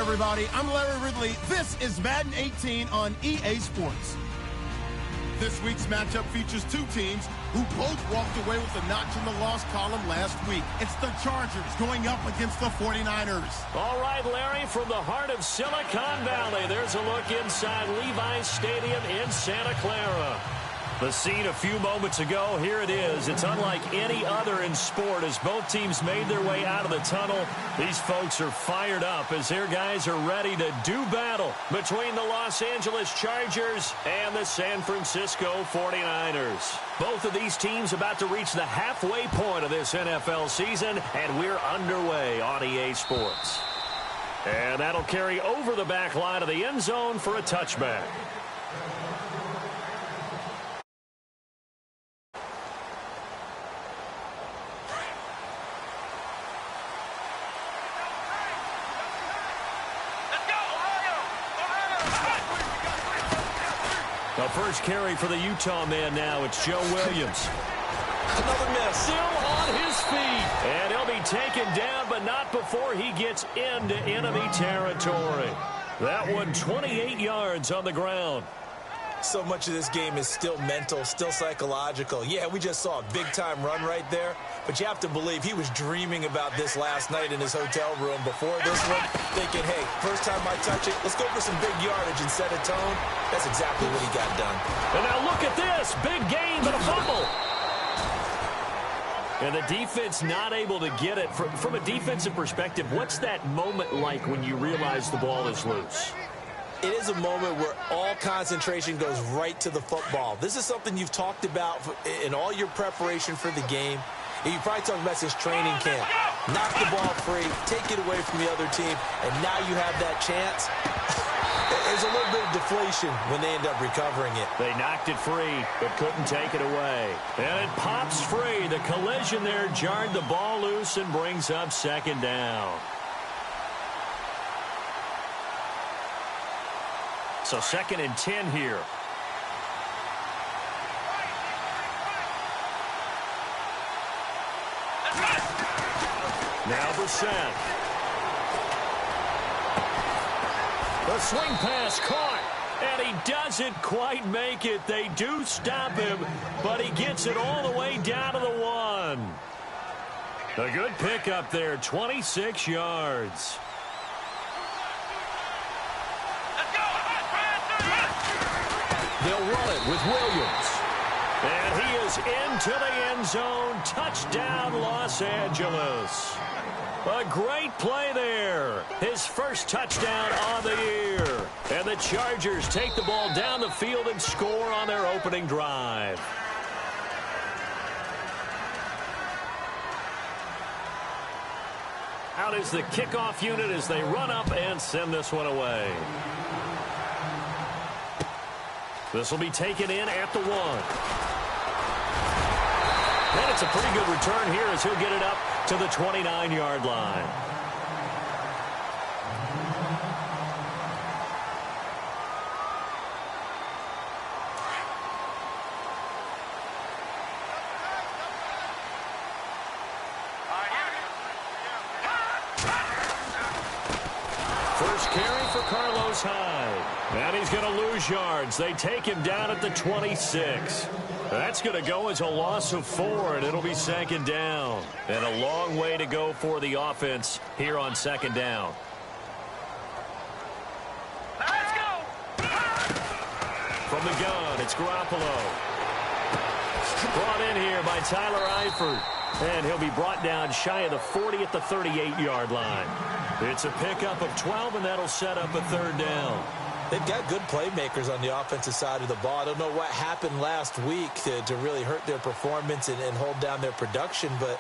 everybody. I'm Larry Ridley. This is Madden 18 on EA Sports. This week's matchup features two teams who both walked away with a notch in the loss column last week. It's the Chargers going up against the 49ers. All right, Larry, from the heart of Silicon Valley, there's a look inside Levi's Stadium in Santa Clara. The scene a few moments ago, here it is. It's unlike any other in sport as both teams made their way out of the tunnel. These folks are fired up as their guys are ready to do battle between the Los Angeles Chargers and the San Francisco 49ers. Both of these teams about to reach the halfway point of this NFL season, and we're underway on EA Sports. And that'll carry over the back line of the end zone for a touchback. The first carry for the Utah man now. It's Joe Williams. Another miss. Still on his feet. And he'll be taken down, but not before he gets into enemy territory. That one 28 yards on the ground. So much of this game is still mental, still psychological. Yeah, we just saw a big-time run right there, but you have to believe he was dreaming about this last night in his hotel room before this one, thinking, hey, first time I touch it, let's go for some big yardage and set a tone. That's exactly what he got done. And now look at this. Big gain, but a fumble. And the defense not able to get it. From a defensive perspective, what's that moment like when you realize the ball is loose? It is a moment where all concentration goes right to the football. This is something you've talked about in all your preparation for the game. And you probably talked about since training camp. Knock the ball free, take it away from the other team, and now you have that chance. There's a little bit of deflation when they end up recovering it. They knocked it free, but couldn't take it away. And it pops free. The collision there jarred the ball loose and brings up second down. So 2nd and 10 here. Now Brissett. The swing pass caught, and he doesn't quite make it. They do stop him, but he gets it all the way down to the 1. A good pickup there, 26 yards. They'll run it with Williams. And he is into the end zone. Touchdown, Los Angeles. A great play there. His first touchdown on the year. And the Chargers take the ball down the field and score on their opening drive. Out is the kickoff unit as they run up and send this one away. This will be taken in at the 1. And it's a pretty good return here as he'll get it up to the 29-yard line. First carry for Carlos Hyde. And he's going to lose yards. They take him down at the 26. That's going to go as a loss of 4, and it'll be 2nd down. And a long way to go for the offense here on 2nd down. Let's go! From the gun, it's Garoppolo. Brought in here by Tyler Eifert. And he'll be brought down shy of the 40 at the 38-yard line. It's a pickup of 12, and that'll set up a 3rd down. They've got good playmakers on the offensive side of the ball. I don't know what happened last week to really hurt their performance and hold down their production, but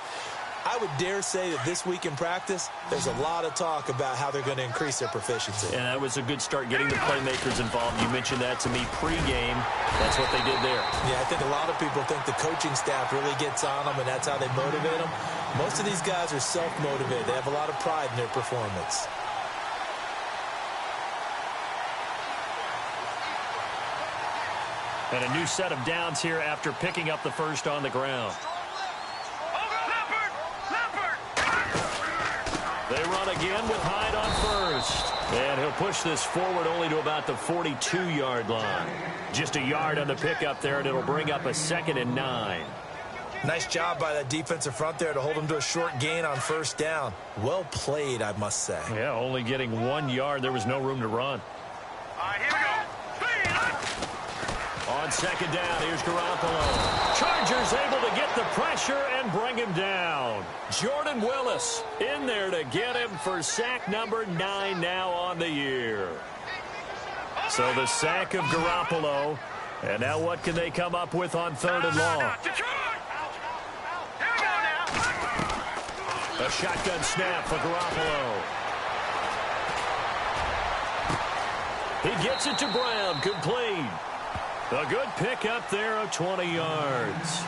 I would dare say that this week in practice, there's a lot of talk about how they're going to increase their proficiency. And that was a good start getting the playmakers involved. You mentioned that to me pregame. That's what they did there. Yeah, I think a lot of people think the coaching staff really gets on them, and that's how they motivate them. Most of these guys are self-motivated. They have a lot of pride in their performance. And a new set of downs here after picking up the first on the ground. They run again with Hyde on first. And he'll push this forward only to about the 42-yard line. Just a yard on the pickup there, and it'll bring up a 2nd and 9. Nice job by that defensive front there to hold him to a short gain on first down. Well played, I must say. Yeah, only getting 1 yard. There was no room to run. Here we go. On 2nd down, here's Garoppolo. Chargers able to get the pressure and bring him down. Jordan Willis in there to get him for sack number 9 now on the year. So the sack of Garoppolo. And now what can they come up with on 3rd and long? A shotgun snap for Garoppolo. He gets it to Brown, complete. A good pickup there of 20 yards.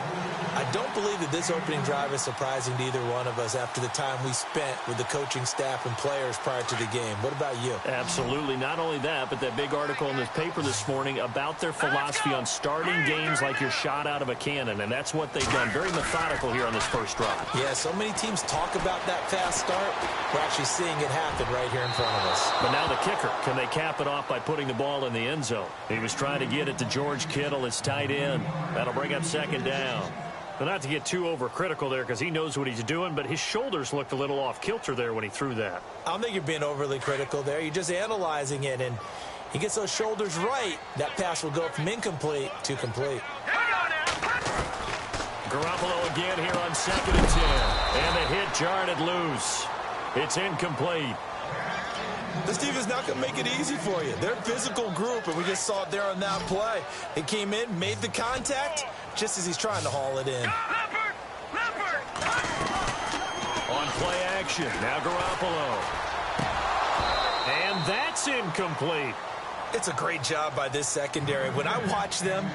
I don't believe that this opening drive is surprising to either one of us after the time we spent with the coaching staff and players prior to the game. What about you? Absolutely. Not only that, but that big article in this paper this morning about their philosophy on starting games like you're shot out of a cannon, and that's what they've done. Very methodical here on this first drive. Yeah, so many teams talk about that fast start. We're actually seeing it happen right here in front of us. But now the kicker. Can they cap it off by putting the ball in the end zone? He was trying to get it to George Kittle, his tight end. That'll bring up 2nd down. But not to get too overcritical there because he knows what he's doing, but his shoulders looked a little off kilter there when he threw that. I don't think you're being overly critical there. You're just analyzing it, and he gets those shoulders right. That pass will go from incomplete to complete. Garoppolo again here on 2nd and 10. And the hit jarred it loose. It's incomplete. This team is not going to make it easy for you. They're a physical group, and we just saw it there on that play. They came in, made the contact, just as he's trying to haul it in. On play action, now Garoppolo. And that's incomplete. It's a great job by this secondary. When I watch them,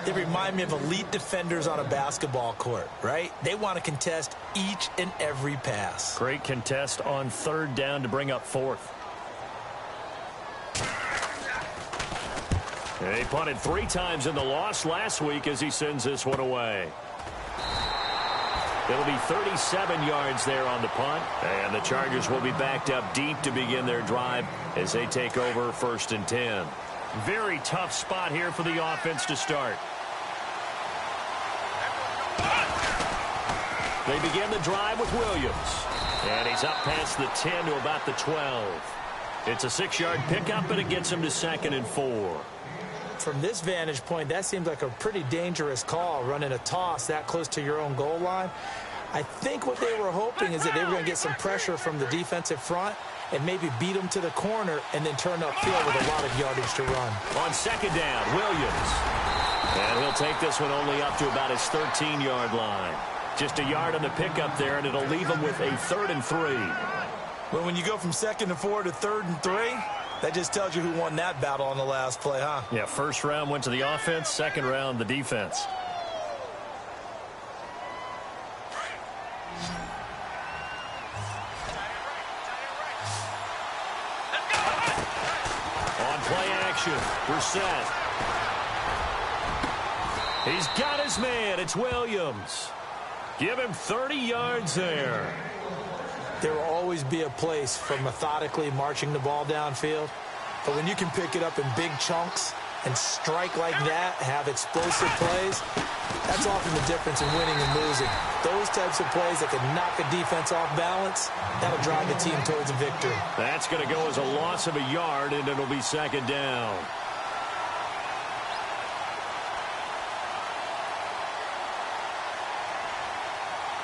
they remind me of elite defenders on a basketball court, right? They want to contest each and every pass. Great contest on 3rd down to bring up 4th. He punted 3 times in the loss last week as he sends this one away. It'll be 37 yards there on the punt, and the Chargers will be backed up deep to begin their drive as they take over 1st and 10. Very tough spot here for the offense to start. They begin the drive with Williams, and he's up past the 10 to about the 12. It's a 6-yard pickup, but it gets him to 2nd and 4. From this vantage point, that seems like a pretty dangerous call, running a toss that close to your own goal line. I think what they were hoping is that they were going to get some pressure from the defensive front and maybe beat them to the corner and then turn upfield with a lot of yardage to run. On 2nd down, Williams. And he'll take this one only up to about his 13-yard line. Just a yard on the pickup there, and it'll leave him with a 3rd and 3. Well, when you go from 2nd and 4 to 3rd and 3, that just tells you who won that battle on the last play, huh? Yeah, 1st round went to the offense, 2nd round the defense. On play action, Brissett. He's got his man. It's Williams. Give him 30 yards there. There will always be a place for methodically marching the ball downfield. But when you can pick it up in big chunks and strike like that, have explosive plays, that's often the difference in winning and losing. Those types of plays that can knock a defense off balance, that'll drive the team towards a victory. That's going to go as a loss of a yard, and it'll be 2nd down.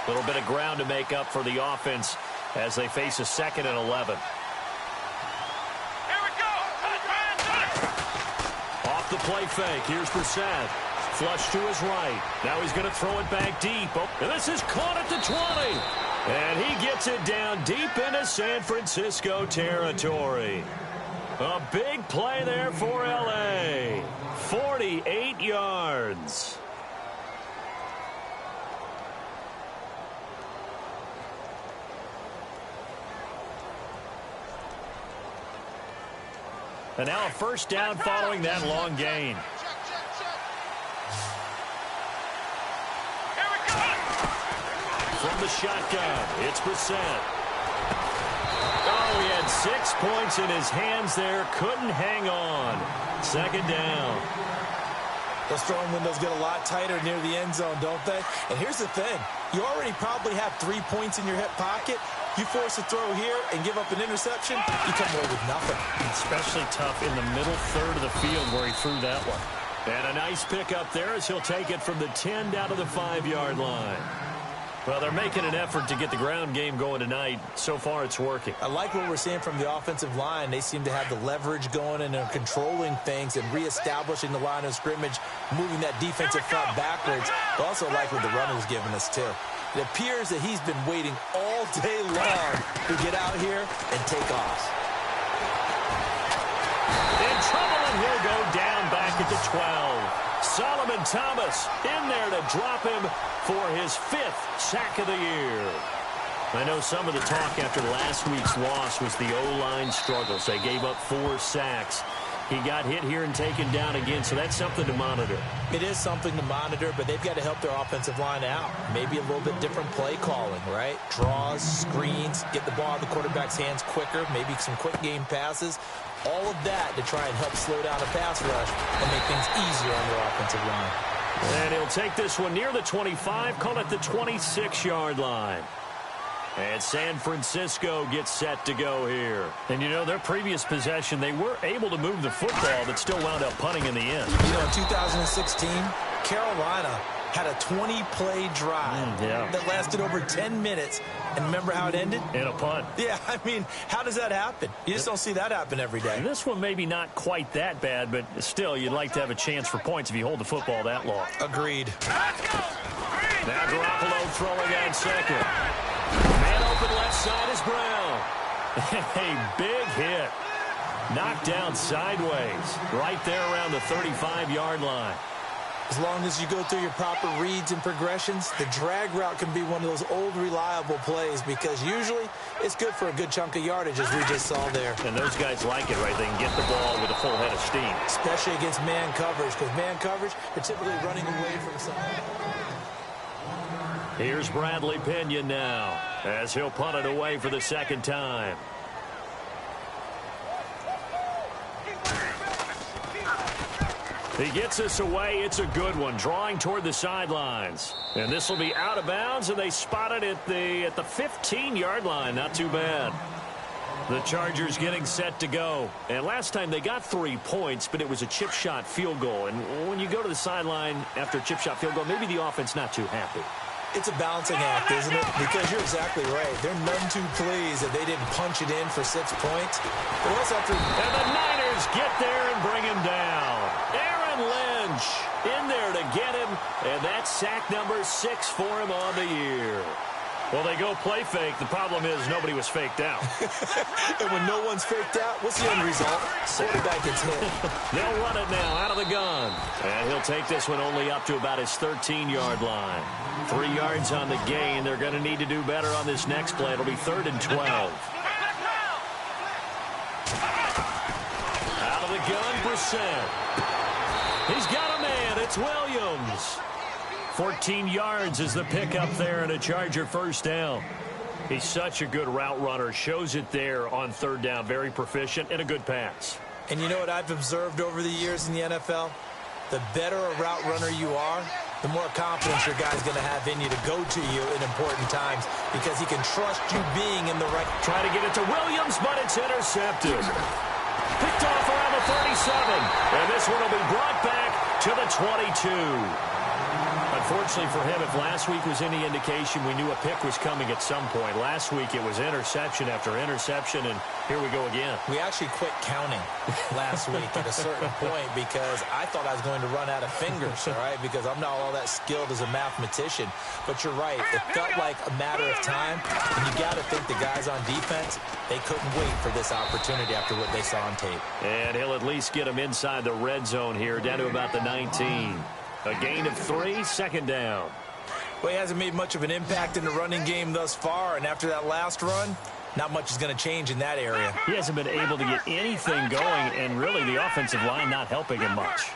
A little bit of ground to make up for the offense as they face a 2nd and 11. Here we go. Off the play fake. Here's Brissett. Flush to his right. Now he's going to throw it back deep. Oh, and this is caught at the 20. And he gets it down deep into San Francisco territory. A big play there for L.A. 48 yards. And now a 1st down following that long gain. From the shotgun, it's Brissett. Oh, he had 6 points in his hands there. Couldn't hang on. Second down. Those throwing windows get a lot tighter near the end zone, don't they? And here's the thing. You already probably have 3 points in your hip pocket. You force a throw here and give up an interception, you come away with nothing. Especially tough in the middle third of the field where he threw that one. And a nice pickup there as he'll take it from the 10 down to the 5-yard line. Well, they're making an effort to get the ground game going tonight. So far, it's working. I like what we're seeing from the offensive line. They seem to have the leverage going and they're controlling things and reestablishing the line of scrimmage, moving that defensive front backwards. I also like what the runner's giving us, too. It appears that he's been waiting all day long to get out here and take off. In trouble, and he'll go down back at the 12. Solomon Thomas in there to drop him for his 5th sack of the year. I know some of the talk after last week's loss was the O-line struggles. They gave up 4 sacks. He got hit here and taken down again, so that's something to monitor. It is something to monitor, but they've got to help their offensive line out. Maybe a little bit different play calling, right? Draws, screens, get the ball in the quarterback's hands quicker, maybe some quick game passes. All of that to try and help slow down a pass rush and make things easier on their offensive line. And he'll take this one near the 25, call it the 26-yard line. And San Francisco gets set to go here. And, you know, their previous possession, they were able to move the football, but still wound up punting in the end. You know, in 2016, Carolina had a 20-play drive that lasted over 10 minutes. And remember how it ended? In a punt. Yeah, I mean, how does that happen? You just don't see that happen every day. And this one maybe not quite that bad, but still, you'd like to have a chance for points if you hold the football that long. Agreed. Now Garoppolo throwing on second. Man open left side is Brown. A big hit. Knocked down sideways. Right there around the 35-yard line. As long as you go through your proper reads and progressions, the drag route can be one of those old reliable plays because usually it's good for a good chunk of yardage as we just saw there. And those guys like it, right? They can get the ball with a full head of steam. Especially against man coverage because man coverage, they're typically running away from something. Here's Bradley Pinion now as he'll punt it away for the second time. He gets us away. It's a good one. Drawing toward the sidelines. And this will be out of bounds, and they spot it at the 15-yard line. Not too bad. The Chargers getting set to go. And last time they got 3 points, but it was a chip shot field goal. And when you go to the sideline after a chip shot field goal, maybe the offense not too happy. It's a balancing act, isn't it? Because you're exactly right. They're none too pleased that they didn't punch it in for 6 points. But also after... And the Niners get there and bring him down. Aaron Lynch in there to get him. And that's sack number 6 for him on the year. Well, they go play fake. The problem is nobody was faked out. And when no one's faked out, what's the end result? Quarterback gets hit. They'll run it now out of the gun. And he'll take this one only up to about his 13-yard line. 3 yards on the gain. They're going to need to do better on this next play. It'll be 3rd and 12. Out of the gun, Brissett. He's got a man. It's Williams. 14 yards is the pickup there and a Charger first down. He's such a good route runner. Shows it there on 3rd down. Very proficient and a good pass. And you know what I've observed over the years in the NFL? The better a route runner you are, the more confidence your guy's going to have in you to go to you in important times because he can trust you being in the right... Trying to get it to Williams, but it's intercepted. Picked off around the 37. And this one will be brought back to the 22. Unfortunately for him, if last week was any indication, we knew a pick was coming at some point. Last week it was interception after interception, and here we go again. We actually quit counting last week at a certain point because I thought I was going to run out of fingers, all right, because I'm not all that skilled as a mathematician. But you're right. It felt like a matter of time, and you got to think the guys on defense, they couldn't wait for this opportunity after what they saw on tape. And he'll at least get them inside the red zone here, down to about the 19. A gain of 3, 2nd down. Well, he hasn't made much of an impact in the running game thus far, and after that last run, not much is going to change in that area. He hasn't been able to get anything going, and really the offensive line not helping him much.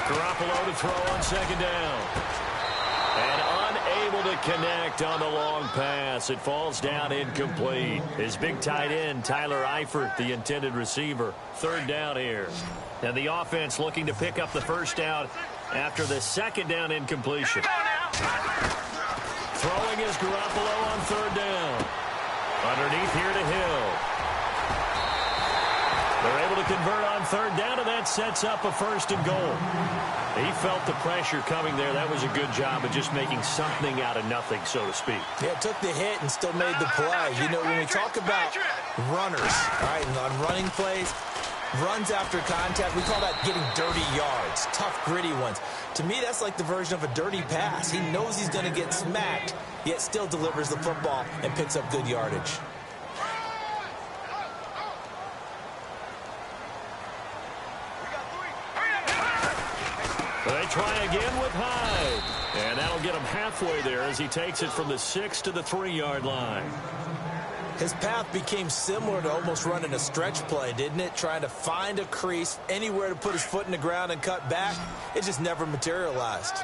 Garoppolo to throw on 2nd down. And unable to connect on the long pass. It falls down incomplete. His big tight end, Tyler Eifert, the intended receiver. Third down here. And the offense looking to pick up the first down after the second down incompletion. Throwing is Garoppolo on third down. Underneath here to Hill. They're able to convert on third down, and that sets up a first and goal. He felt the pressure coming there. That was a good job of just making something out of nothing, so to speak. Yeah, took the hit and still made the play. You know, when we talk about runners, all right, and on running plays, runs after contact, we call that getting dirty yards, tough, gritty ones. To me, that's like the version of a dirty pass. He knows he's going to get smacked, yet still delivers the football and picks up good yardage. They try again with Hyde. And that'll get him halfway there as he takes it from the 6 to the 3-yard line. His path became similar to almost running a stretch play, didn't it? Trying to find a crease, anywhere to put his foot in the ground and cut back. It just never materialized.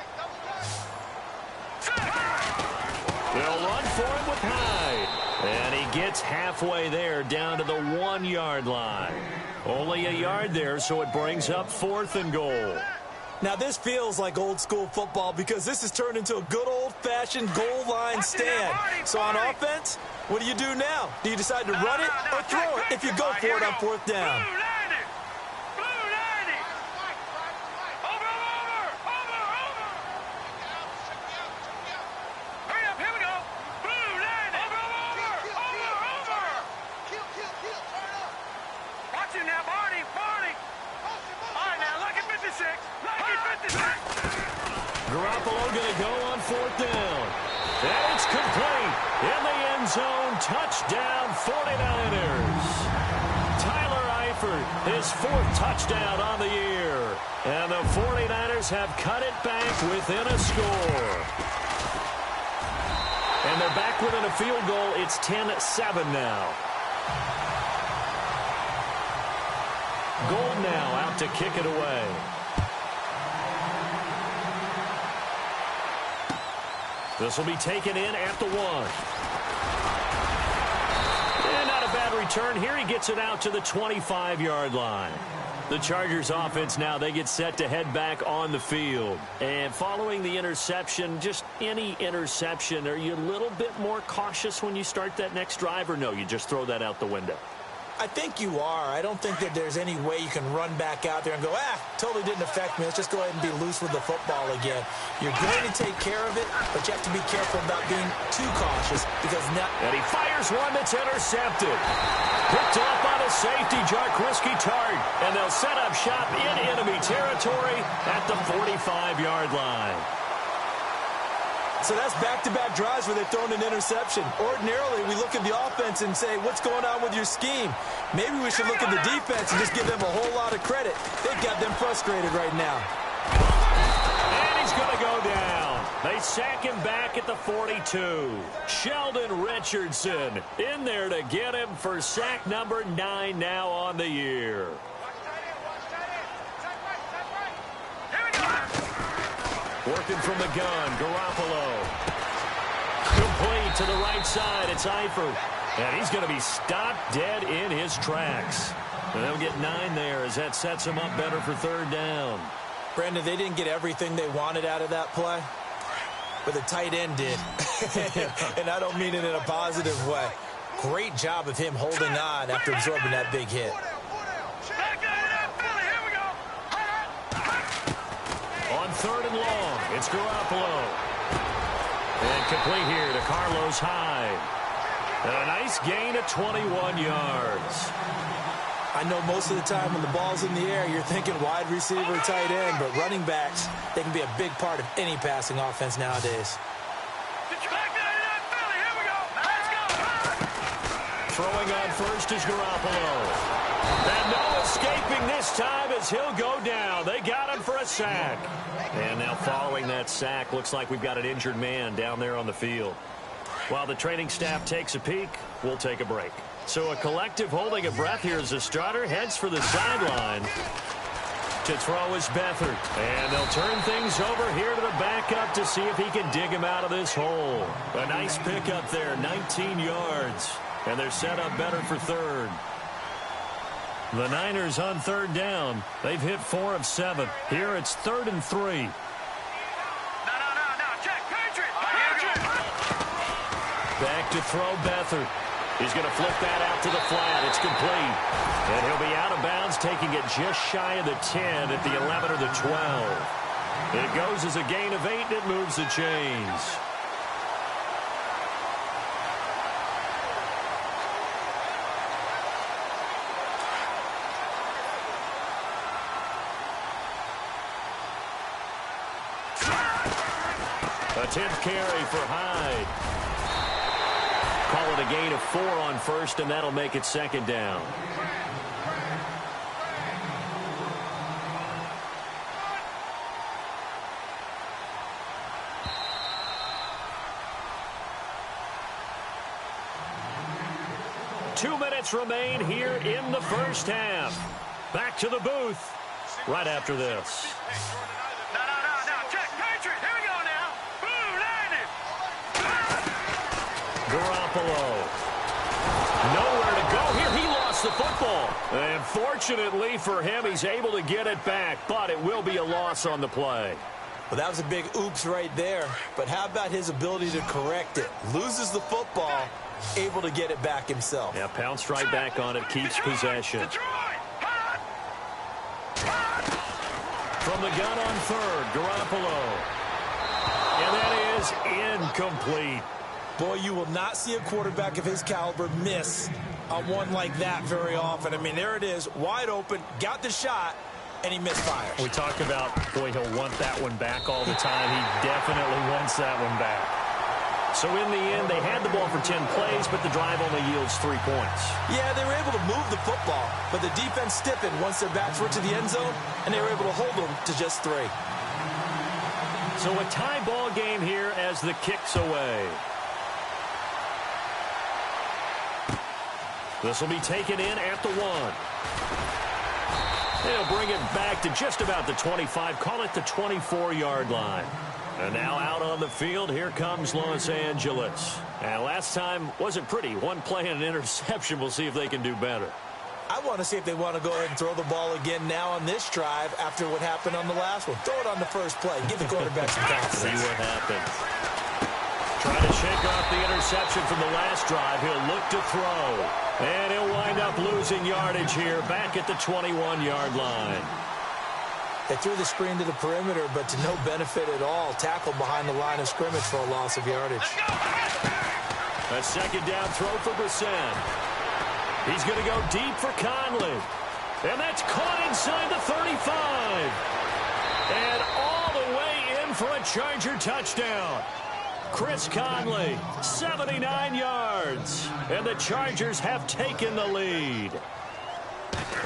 They'll run for him with Hyde. And he gets halfway there down to the 1-yard line. Only a yard there, so it brings up 4th and goal. Now, this feels like old-school football because this has turned into a good old-fashioned goal line stand. So on offense, what do you do now? Do you decide to run it or throw it if you go for it on 4th down? Garoppolo going to go on 4th down. And it's complete. In the end zone, touchdown 49ers. Tyler Eifert, his 4th touchdown on the year. And the 49ers have cut it back within a score. And they're back within a field goal. It's 10-7 now. Gold now out to kick it away. This will be taken in at the 1. And not a bad return here. He gets it out to the 25-yard line. The Chargers offense now, they get set to head back on the field. And following the interception, just any interception, are you a little bit more cautious when you start that next drive, or no, you just throw that out the window? I think you are. I don't think that there's any way you can run back out there and go, totally didn't affect me. Let's just go ahead and be loose with the football again. You're going to take care of it, but you have to be careful about being too cautious because now... And he fires one that's intercepted. Picked off on a safety, Jaquiski Tartt. And they'll set up shop in enemy territory at the 45-yard line. So that's back-to-back drives where they've thrown an interception. Ordinarily, we look at the offense and say, what's going on with your scheme? Maybe we should look at the defense and just give them a whole lot of credit. They've got them frustrated right now. And he's going to go down. They sack him back at the 42. Sheldon Richardson in there to get him for sack number 9 now on the year. Working from the gun, Garoppolo. Complete to the right side, it's Eifert. And he's going to be stopped dead in his tracks. And they'll get 9 there as that sets him up better for 3rd down. Brandon, they didn't get everything they wanted out of that play, but the tight end did. And I don't mean it in a positive way. Great job of him holding on after absorbing that big hit. On 3rd and long, it's Garoppolo. And complete here to Carlos Hyde. And a nice gain of 21 yards. I know most of the time when the ball's in the air, you're thinking wide receiver, tight end, but running backs, they can be a big part of any passing offense nowadays. Throwing on first is Garoppolo. And no escaping this time as he'll go down. They got him for a sack. And now following that sack, looks like we've got an injured man down there on the field. While the training staff takes a peek, we'll take a break. So a collective holding of breath here as the starter heads for the sideline. To throw is Beathard. And they'll turn things over here to the backup to see if he can dig him out of this hole. A nice pickup there, 19 yards. And they're set up better for third. The Niners on third down. They've hit 4 of 7. Here it's 3rd and 3. Back to throw Beathard. He's going to flip that out to the flat. It's complete. And he'll be out of bounds, taking it just shy of the 10 at the 11 or the 12. It goes as a gain of 8, and it moves the chains. A 10th carry for Hyde. Call it a gain of 4 on first, and that'll make it 2nd down. Two minutes remain here in the first half. Back to the booth right after this. Garoppolo. Nowhere to go here. He lost the football. And fortunately for him, he's able to get it back, but it will be a loss on the play. Well, that was a big oops right there. But how about his ability to correct it? Loses the football, able to get it back himself. Yeah, pounced right back on it, keeps possession. From the gun on third, Garoppolo. And that is incomplete. Boy, you will not see a quarterback of his caliber miss on one like that very often. I mean, there it is, wide open, got the shot, and he misfires. We talk about, boy, he'll want that one back all the time. He definitely wants that one back. So in the end, they had the ball for 10 plays, but the drive only yields 3 points. Yeah, they were able to move the football, but the defense stiffened once their backs were to the end zone, and they were able to hold them to just 3. So a tie ball game here as the kick's away. This will be taken in at the 1. They'll bring it back to just about the 25. Call it the 24-yard line. And now out on the field, here comes Los Angeles. And last time wasn't pretty. One play and an interception. We'll see if they can do better. I want to see if they want to go ahead and throw the ball again now on this drive after what happened on the last one. Throw it on the first play. Give the quarterback some confidence. See what happens. Trying to shake off the interception from the last drive. He'll look to throw. And he'll wind up losing yardage here back at the 21-yard line. They threw the screen to the perimeter, but to no benefit at all. Tackled behind the line of scrimmage for a loss of yardage. A 2nd down throw for Brissett. He's going to go deep for Conley. And that's caught inside the 35. And all the way in for a Charger touchdown. Chris Conley, 79 yards. And the Chargers have taken the lead.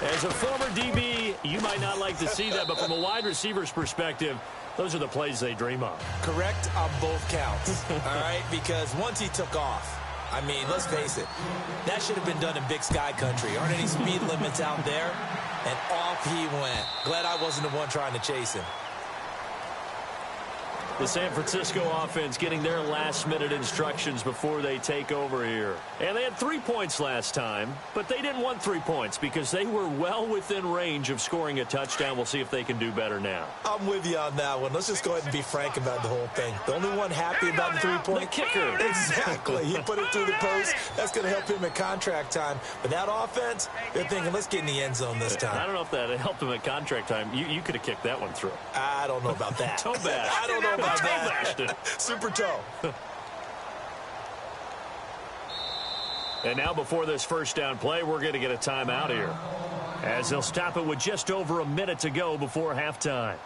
As a former DB, you might not like to see that, but from a wide receiver's perspective, those are the plays they dream of. Correct on both counts, all right? Because once he took off, I mean, let's face it, that should have been done in Big Sky country. Aren't any speed limits out there? And off he went. Glad I wasn't the one trying to chase him. The San Francisco offense getting their last-minute instructions before they take over here. And they had 3 points last time, but they didn't want 3 points because they were well within range of scoring a touchdown. We'll see if they can do better now. I'm with you on that one. Let's just go ahead and be frank about the whole thing. The only one happy about the 3-point? The kicker. Exactly. He put it through the post. That's going to help him at contract time. But that offense, they're thinking, let's get in the end zone this time. I don't know if that helped him at contract time. You could have kicked that one through. I don't know about that. Toe bash. I don't know about that. Super toe. And now before this first down play, we're going to get a timeout here, as they'll stop it with just over a minute to go before halftime.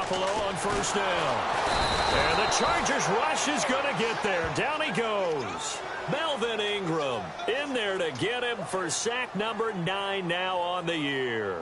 Garoppolo on first down. And the Chargers rush is going to get there. Down he goes. Melvin Ingram in there to get him for sack number 9 now on the year.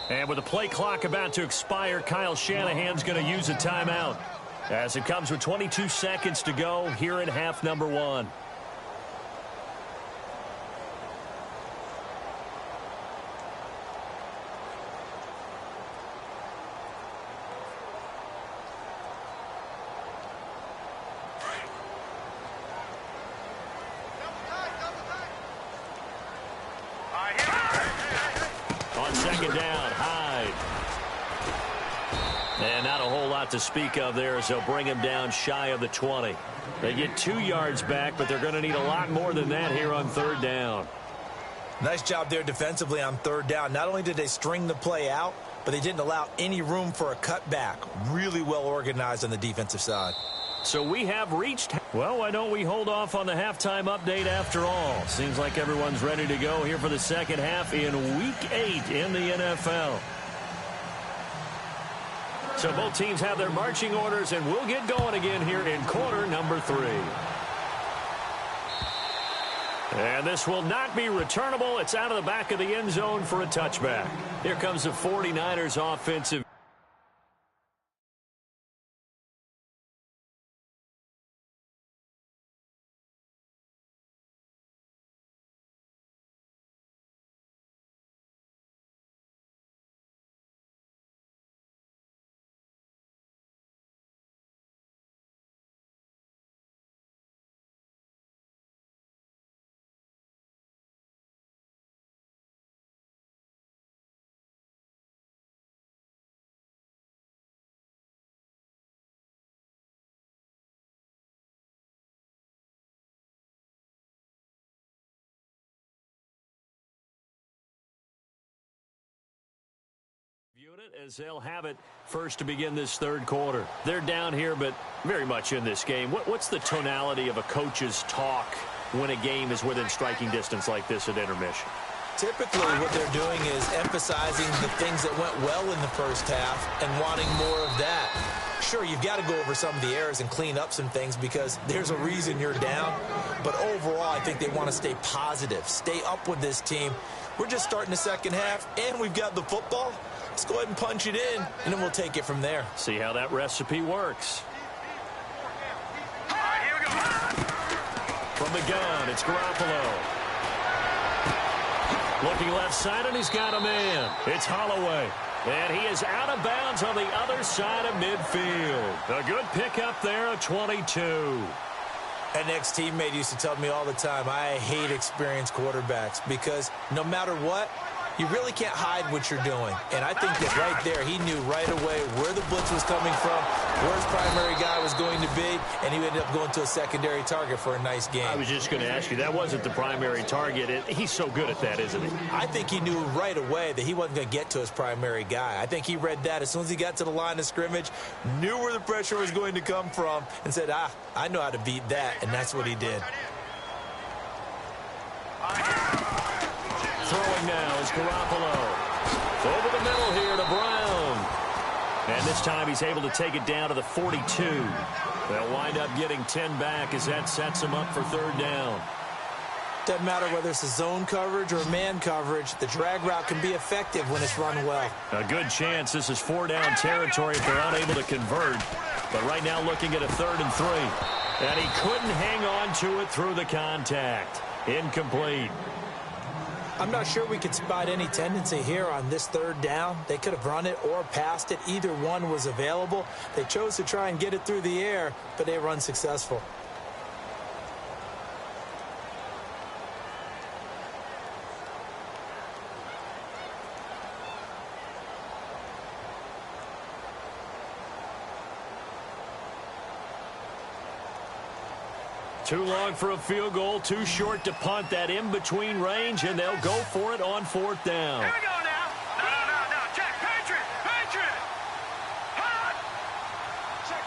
And with the play clock about to expire, Kyle Shanahan's going to use a timeout as it comes with 22 seconds to go here in half number 1. On second down, Hyde. And not a whole lot to speak of there as they'll bring him down shy of the 20. They get 2 yards back, but they're going to need a lot more than that here on third down. Nice job there defensively on third down. Not only did they string the play out, but they didn't allow any room for a cutback. Really well organized on the defensive side. So we have reached, well, why don't we hold off on the halftime update after all? Seems like everyone's ready to go here for the second half in Week 8 in the NFL. So both teams have their marching orders, and we'll get going again here in quarter number 3. And this will not be returnable. It's out of the back of the end zone for a touchback. Here comes the 49ers offensive. Unit as they'll have it first to begin this third quarter. They're down here, but very much in this game. What's the tonality of a coach's talk when a game is within striking distance like this at intermission? Typically, what they're doing is emphasizing the things that went well in the first half and wanting more of that. Sure, you've got to go over some of the errors and clean up some things because there's a reason you're down. But overall, I think they want to stay positive, stay up with this team. We're just starting the second half, and we've got the football. Let's go ahead and punch it in, and then we'll take it from there. See how that recipe works. Here we go. From the gun, it's Garoppolo. Looking left side, and he's got a man. It's Holloway. And he is out of bounds on the other side of midfield. A good pickup there, a 22. An ex-teammate used to tell me all the time, I hate experienced quarterbacks because no matter what, you really can't hide what you're doing. And I think that right there, he knew right away where the blitz was coming from, where his primary guy was going to be, and he ended up going to a secondary target for a nice game. I was just going to ask you, that wasn't the primary target. He's so good at that, isn't he? I think he knew right away that he wasn't going to get to his primary guy. I think he read that as soon as he got to the line of scrimmage, knew where the pressure was going to come from, and said, I know how to beat that, and that's what he did. Throwing now is Garoppolo. Over the middle here to Brown. And this time he's able to take it down to the 42. They'll wind up getting 10 back as that sets him up for third down. Doesn't matter whether it's a zone coverage or man coverage, the drag route can be effective when it's run well. A good chance this is 4-down territory if they're unable to convert. But right now looking at a 3rd and 3. And he couldn't hang on to it through the contact. Incomplete. I'm not sure we could spot any tendency here on this 3rd down. They could have run it or passed it. Either one was available. They chose to try and get it through the air, but they were unsuccessful. Too long for a field goal, too short to punt that in-between range, and they'll go for it on 4th down. Here we go now. No. Check. Patriot. Hot. Check.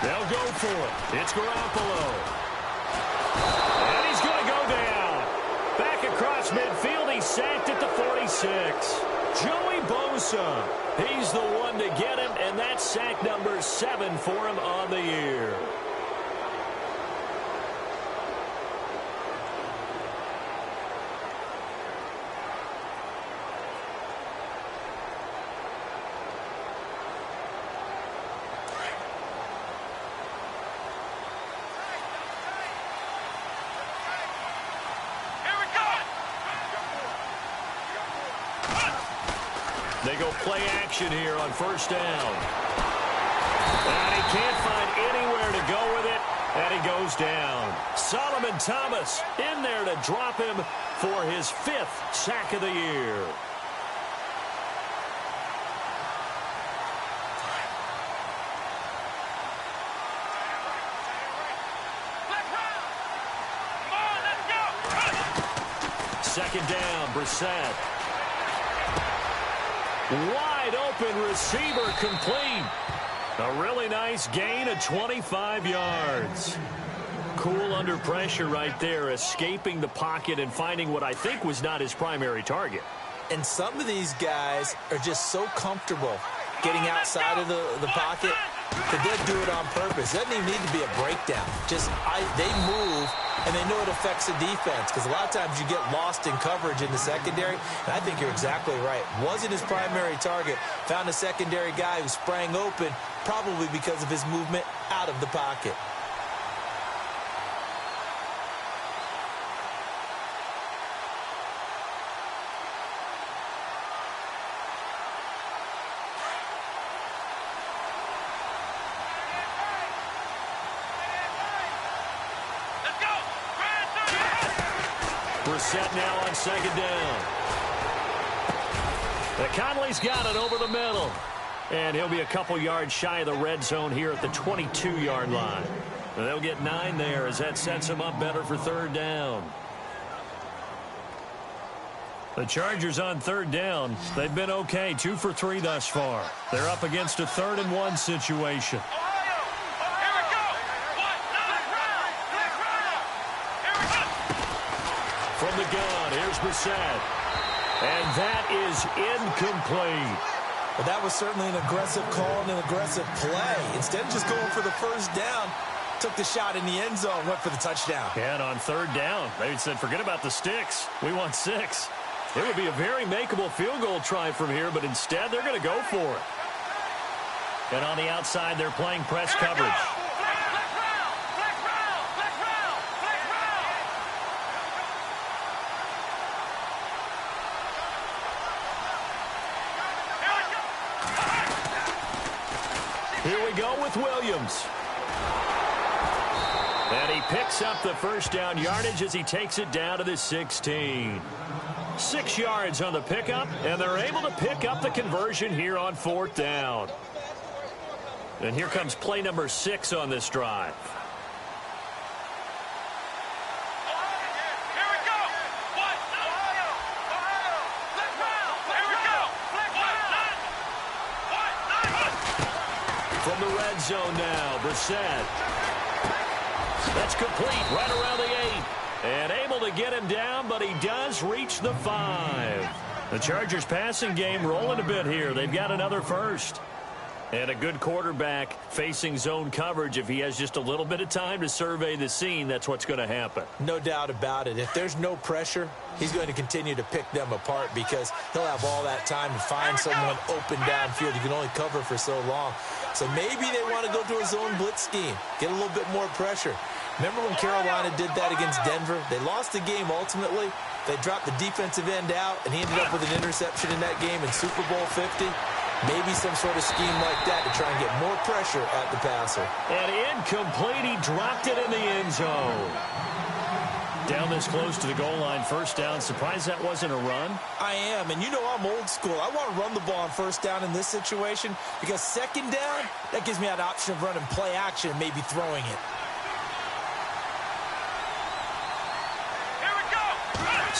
They'll go for it. It's Garoppolo. And he's going to go down. Back across midfield, he's sacked at the 46. Joey Bosa. He's the one to get him, and that's sack number 7 for him on the year. They go play action here on 1st down. And he can't find anywhere to go with it, and he goes down. Solomon Thomas in there to drop him for his 5th sack of the year. Second down, Brissett. Wide open receiver complete. A really nice gain of 25 yards. Cool under pressure right there, escaping the pocket and finding what I think was not his primary target. And some of these guys are just so comfortable getting outside of the pocket that they'll do it on purpose. It doesn't even need to be a breakdown. They move, and they know it affects the defense, because a lot of times you get lost in coverage in the secondary, and I think you're exactly right. Wasn't his primary target. Found a secondary guy who sprang open, probably because of his movement out of the pocket. Brissett now on 2nd down. Conley's got it over the middle. And he'll be a couple yards shy of the red zone here at the 22-yard line. And they'll get 9 there as that sets him up better for 3rd down. The Chargers on 3rd down. They've been okay, 2 for 3 thus far. They're up against a 3rd and 1 situation. From the gun, here's Brissett. And that is incomplete. Well, that was certainly an aggressive call and an aggressive play. Instead of just going for the 1st down, took the shot in the end zone, went for the touchdown. And on 3rd down, they said, forget about the sticks. We want 6. It would be a very makeable field goal try from here, but instead they're going to go for it. And on the outside, they're playing press coverage. Here we go with Williams. And he picks up the 1st down yardage as he takes it down to the 16. 6 yards on the pickup, and they're able to pick up the conversion here on 4th down. And here comes play number 6 on this drive. From the red zone now, Brissett. That's complete right around the 8. And able to get him down, but he does reach the 5. The Chargers passing game rolling a bit here. They've got another 1st. And a good quarterback facing zone coverage. If he has just a little bit of time to survey the scene, that's what's going to happen. No doubt about it. If there's no pressure, he's going to continue to pick them apart because he'll have all that time to find someone open downfield. You can only cover for so long. So maybe they want to go to a zone blitz scheme, get a little bit more pressure. Remember when Carolina did that against Denver? They lost the game ultimately. They dropped the defensive end out, and he ended up with an interception in that game in Super Bowl 50. Maybe some sort of scheme like that to try and get more pressure at the passer. And incomplete. He dropped it in the end zone. Down this close to the goal line, 1st down. Surprised that wasn't a run? I am, and you know I'm old school. I want to run the ball on 1st down in this situation because 2nd down, that gives me an option of running play action and maybe throwing it.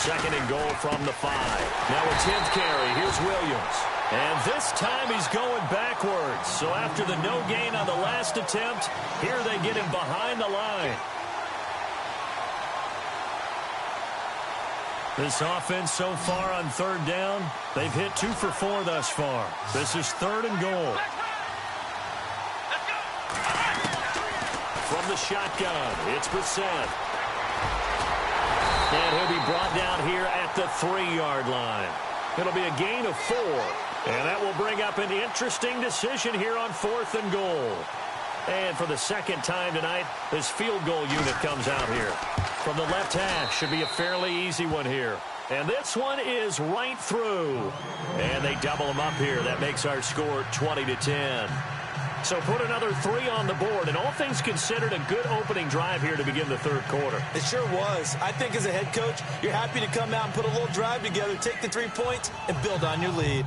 second and goal from the 5. Now a 10th carry. Here's Williams. And this time he's going backwards. So after the no gain on the last attempt, here they get him behind the line. This offense so far on third down, they've hit 2 for 4 thus far. This is third and goal. From the shotgun, it's Brissett. And he'll be brought down here at the 3-yard line. It'll be a gain of 4. And that will bring up an interesting decision here on 4th and goal. And for the second time tonight, this field goal unit comes out here. From the left hash, should be a fairly easy one here. And this one is right through. And they double them up here. That makes our score 20-10. So put another 3 on the board. And all things considered, a good opening drive here to begin the third quarter. It sure was. I think as a head coach, you're happy to come out and put a little drive together, take the 3 points, and build on your lead.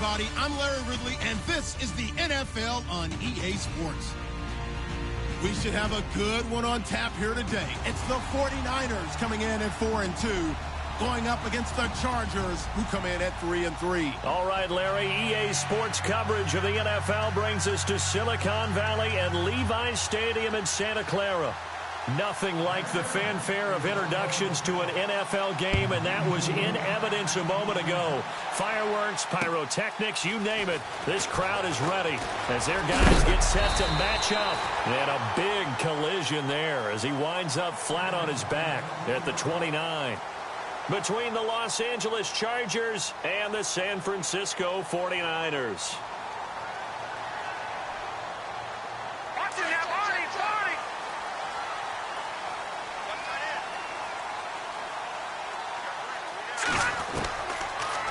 everybody. I'm Larry Ridley, and this is the NFL on EA Sports. We should have a good one on tap here today. It's the 49ers coming in at 4-2, going up against the Chargers, who come in at 3-3. All right, Larry, EA Sports coverage of the NFL brings us to Silicon Valley and Levi Stadium in Santa Clara. Nothing like the fanfare of introductions to an NFL game, and that was in evidence a moment ago. Fireworks, pyrotechnics, you name it. This crowd is ready as their guys get set to match up. And a big collision there as he winds up flat on his back at the 29. Between the Los Angeles Chargers and the San Francisco 49ers.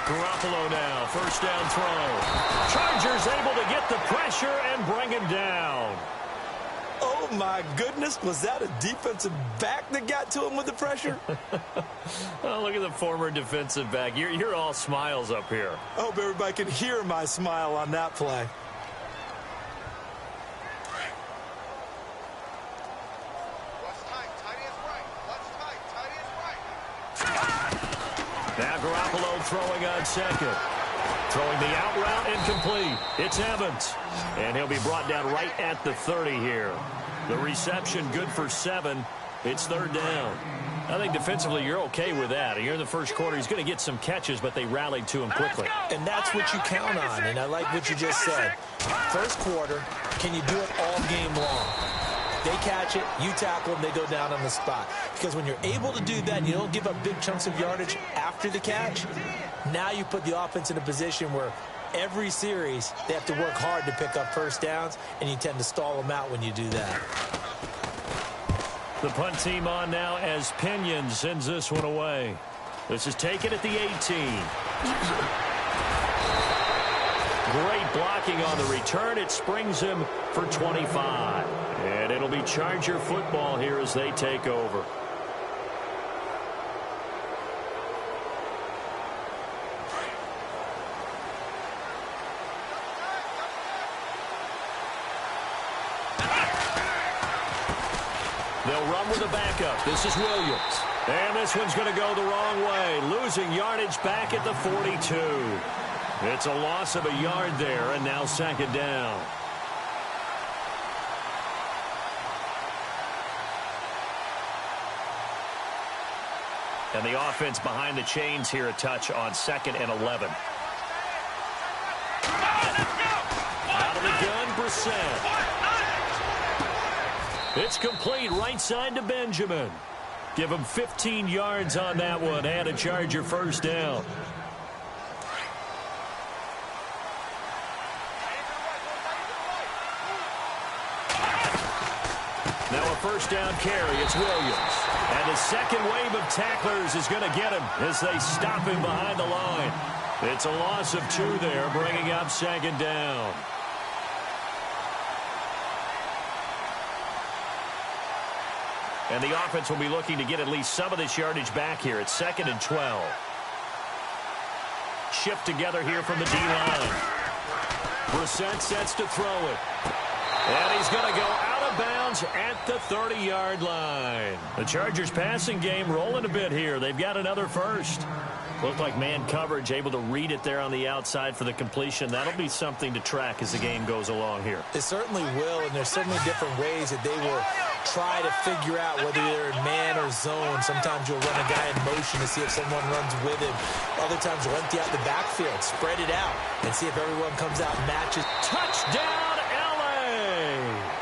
Garoppolo now, first down throw. Chargers able to get the pressure and bring him down. Oh, my goodness. Was that a defensive back that got to him with the pressure? Oh, look at the former defensive back. You're all smiles up here. I hope everybody can hear my smile on that play. Now Garoppolo throwing on second. Throwing the out route incomplete. It's Evans. And he'll be brought down right at the 30 here. The reception good for 7. It's third down. I think defensively you're okay with that. You're in the first quarter. He's going to get some catches, but they rallied to him quickly. And that's what you count on. And I like what you just said. First quarter, can you do it all game long? They catch it, you tackle them, they go down on the spot. Because when you're able to do that and you don't give up big chunks of yardage after the catch, now you put the offense in a position where every series they have to work hard to pick up first downs, and you tend to stall them out when you do that. The punt team on now as Pinion sends this one away. This is taken at the 18. Great blocking on the return. It springs him for 25. And it'll be Charger football here as they take over. They'll run with a backup. This is Williams. And this one's going to go the wrong way. Losing yardage back at the 42. It's a loss of a yard there, and now second down. And the offense behind the chains here a touch on 2nd and 11. Out of the gun, Brissett. It's complete right side to Benjamin. Give him 15 yards on that one and a Charger first down. Now a first down carry. It's Williams. And the second wave of tacklers is going to get him as they stop him behind the line. It's a loss of 2 there, bringing up second down. And the offense will be looking to get at least some of this yardage back here. It's 2nd and 12. Shift together here from the D-line. Brissett sets to throw it. And he's going to go out of bounds at the 30-yard line. The Chargers passing game rolling a bit here. They've got another first. Looked like man coverage, able to read it there on the outside for the completion. That'll be something to track as the game goes along here. It certainly will, and there's certainly different ways that they will try to figure out whether they're in man or zone. Sometimes you'll run a guy in motion to see if someone runs with him. Other times you'll empty out the backfield, spread it out, and see if everyone comes out and matches. Touchdown, L.A.!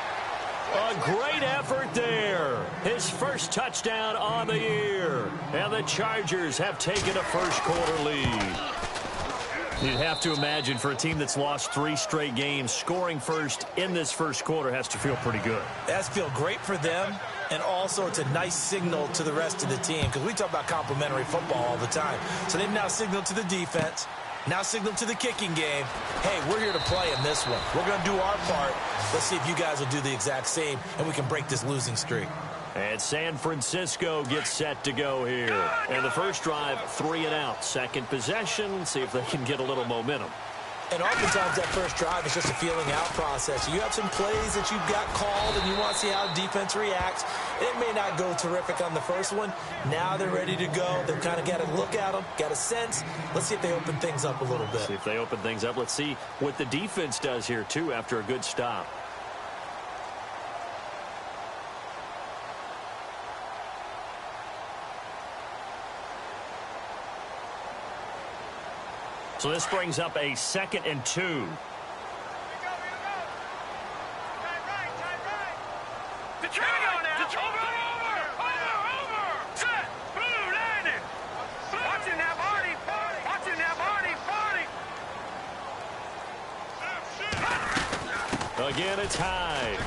A great effort there. His first touchdown on the year. And the Chargers have taken a first-quarter lead. You'd have to imagine for a team that's lost 3 straight games, scoring first in this first quarter has to feel pretty good. It has to feel great for them, and also it's a nice signal to the rest of the team, because we talk about complementary football all the time. So they've now signaled to the defense, now signaled to the kicking game, hey, we're here to play in this one. We're going to do our part. Let's see if you guys will do the exact same, and we can break this losing streak. And San Francisco gets set to go here. And the first drive, 3 and out. Second possession, see if they can get a little momentum. And oftentimes that first drive is just a feeling out process. You have some plays that you've got called and you want to see how defense reacts. It may not go terrific on the first one. Now they're ready to go. They've kind of got to look at them, got a sense. Let's see if they open things up a little bit. See if they open things up. Let's see what the defense does here, too, after a good stop. So this brings up a 2nd and 2. Time right. The try now. Over. Set. Blue landed. Watching that body. Again, it's Hyde.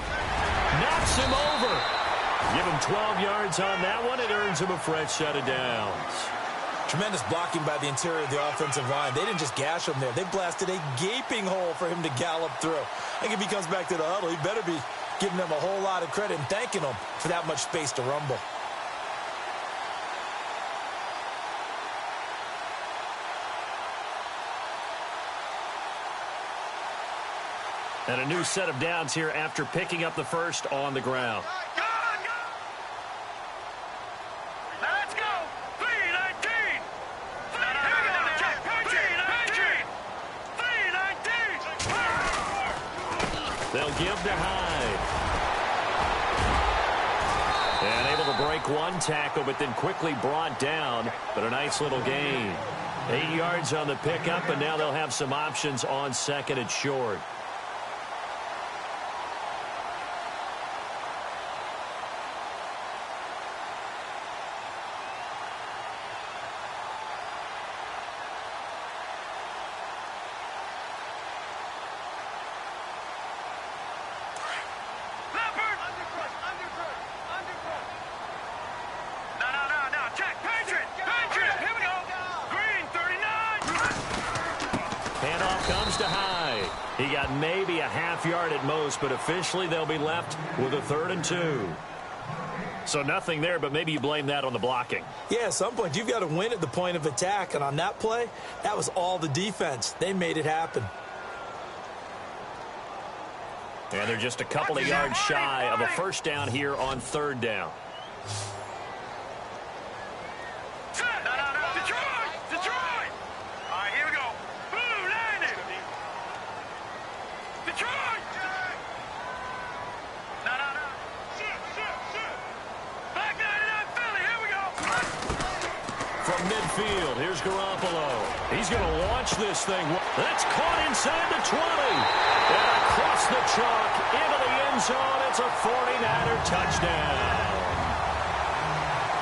Knocks him over. Give him 12 yards on that one. It earns him a fresh set of downs. Tremendous blocking by the interior of the offensive line. They didn't just gash him there. They blasted a gaping hole for him to gallop through. I think if he comes back to the huddle, he better be giving them a whole lot of credit and thanking them for that much space to rumble. And a new set of downs here after picking up the first on the ground. Let's go. 319. They'll give to Hyde. And able to break one tackle, but then quickly brought down. But a nice little gain. 8 yards on the pickup, and now they'll have some options on 2nd and short. He got maybe a half yard at most, but officially they'll be left with a 3rd and 2. So nothing there, but maybe you blame that on the blocking. Yeah, at some point you've got to win at the point of attack, and on that play, that was all the defense. They made it happen. And they're just a couple of yards shy of a first down here on 3rd down. Detroit! All right, here we go. Blue landed. Detroit! No. Shit. Back 99 Philly, here we go. From midfield, here's Garoppolo. He's going to launch this thing. That's caught inside the 20. And across the chalk into the end zone. It's a 49er touchdown.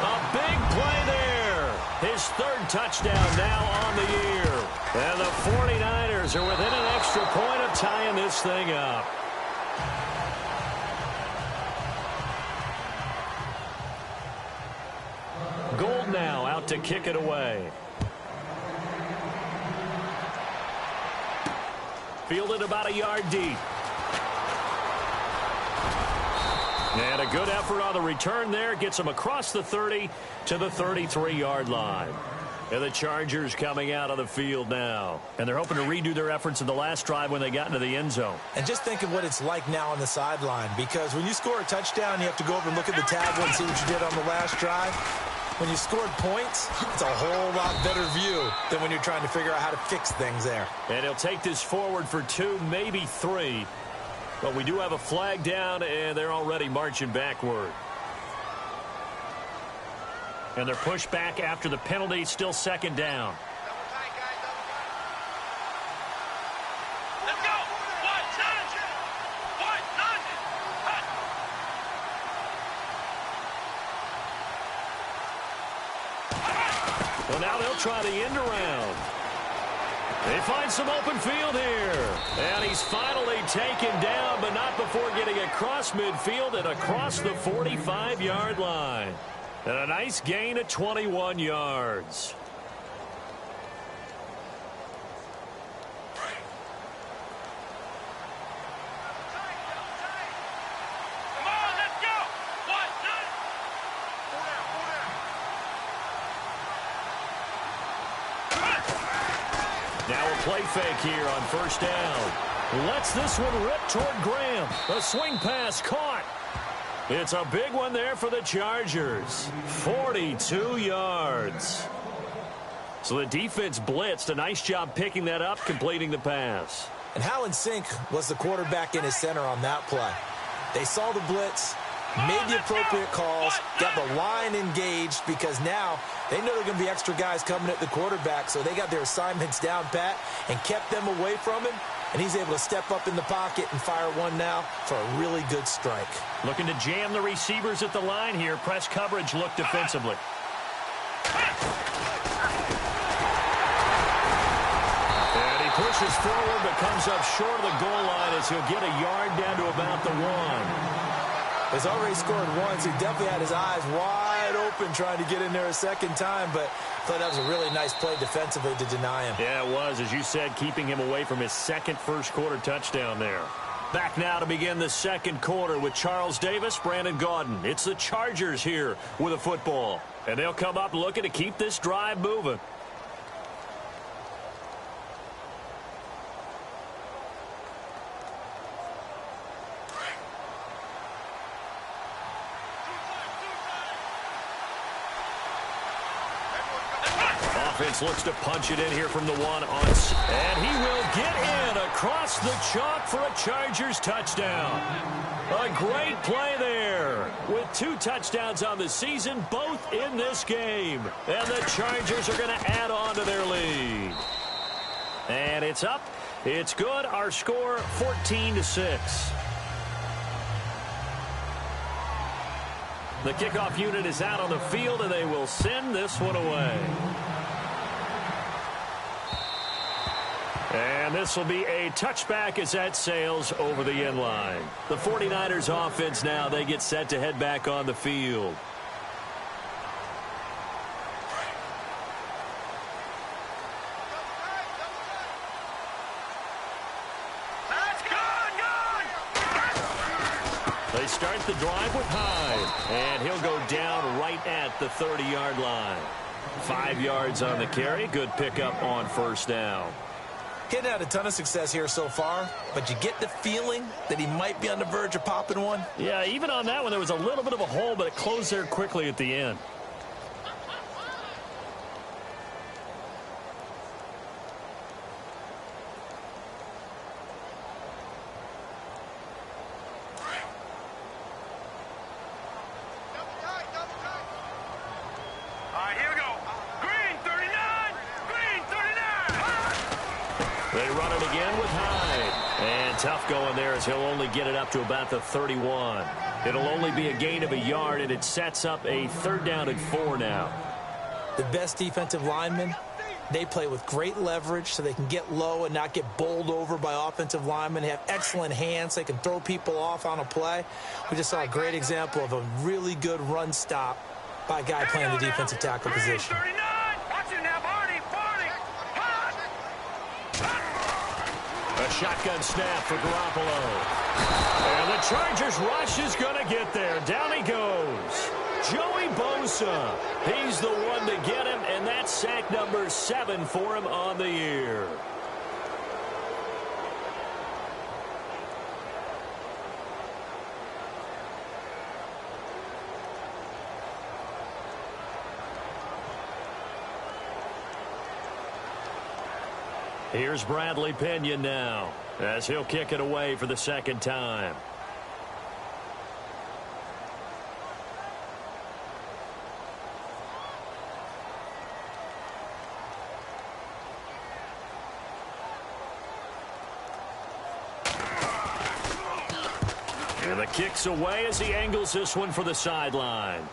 A big play there. His 3rd touchdown now on the year. And the 49ers are within an extra point of tying this thing up. Gould now out to kick it away. Fielded about a yard deep. And a good effort on the return there. Gets him across the 30 to the 33-yard line. And the Chargers coming out of the field now. And they're hoping to redo their efforts in the last drive when they got into the end zone. And just think of what it's like now on the sideline. Because when you score a touchdown, you have to go over and look at the tablet and see what you did on the last drive. When you scored points, it's a whole lot better view than when you're trying to figure out how to fix things there. And he'll take this forward for 2, maybe 3. But we do have a flag down, and they're already marching backward. And they're pushed back after the penalty, still 2nd down. Let's go. Well, now they'll try the end around. They find some open field here. And he's finally taken down, but not before getting across midfield and across the 45-yard line. And a nice gain of 21 yards. Come on, let's go. Now a play fake here on first down. Lets this one rip toward Graham. A swing pass caught. It's a big one there for the Chargers. 42 yards. So the defense blitzed. A nice job picking that up, completing the pass. And how in sync was the quarterback and his center on that play? They saw the blitz, made the appropriate calls, got the line engaged because now they know there are going to be extra guys coming at the quarterback, so they got their assignments down pat and kept them away from him, and he's able to step up in the pocket and fire one now for a really good strike. Looking to jam the receivers at the line here. Press coverage look defensively. And he pushes forward but comes up short of the goal line as he'll get a yard down to about the 1. He's already scored once. He definitely had his eyes wide open trying to get in there a second time, but I thought that was a really nice play defensively to deny him. Yeah, it was, as you said, keeping him away from his second first-quarter touchdown there. Back now to begin the second quarter with Charles Davis, Brandon Gaudin. It's the Chargers here with a football, and they'll come up looking to keep this drive moving. Offense looks to punch it in here from the 1 on, and he will get in across the chalk for a Chargers touchdown. A great play there with 2 touchdowns on the season, both in this game. And the Chargers are going to add on to their lead. And it's up. It's good. Our score 14-6. The kickoff unit is out on the field, and they will send this one away. And this will be a touchback as that sails over the end line. The 49ers offense now, they get set to head back on the field. They start the drive with Hyde, and he'll go down right at the 30-yard line. 5 yards on the carry. Good pickup on first down. He's had a ton of success here so far, but you get the feeling that he might be on the verge of popping one. Yeah, even on that one, there was a little bit of a hole, but it closed there quickly at the end. Tough going there as he'll only get it up to about the 31. It'll only be a gain of a yard, and it sets up a 3rd down and 4 now. The best defensive linemen, they play with great leverage so they can get low and not get bowled over by offensive linemen. They have excellent hands. They can throw people off on a play. We just saw a great example of a really good run stop by a guy playing the defensive tackle position. A shotgun snap for Garoppolo. And the Chargers rush is going to get there. Down he goes. Joey Bosa. He's the one to get him, and that's sack number 7 for him on the year. Here's Bradley Pinion now as he'll kick it away for the 2nd time. And the kick's away as he angles this one for the sideline.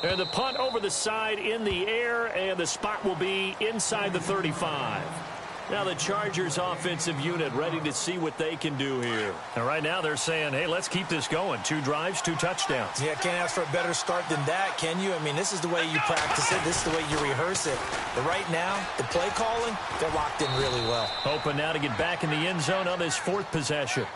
And the punt over the side in the air, and the spot will be inside the 35. Now the Chargers offensive unit ready to see what they can do here. And right now they're saying, hey, let's keep this going. 2 drives, 2 touchdowns. Yeah, can't ask for a better start than that, can you? I mean, this is the way you practice it. This is the way you rehearse it. But right now, the play calling, they're locked in really well. Hoping now to get back in the end zone on this 4th possession.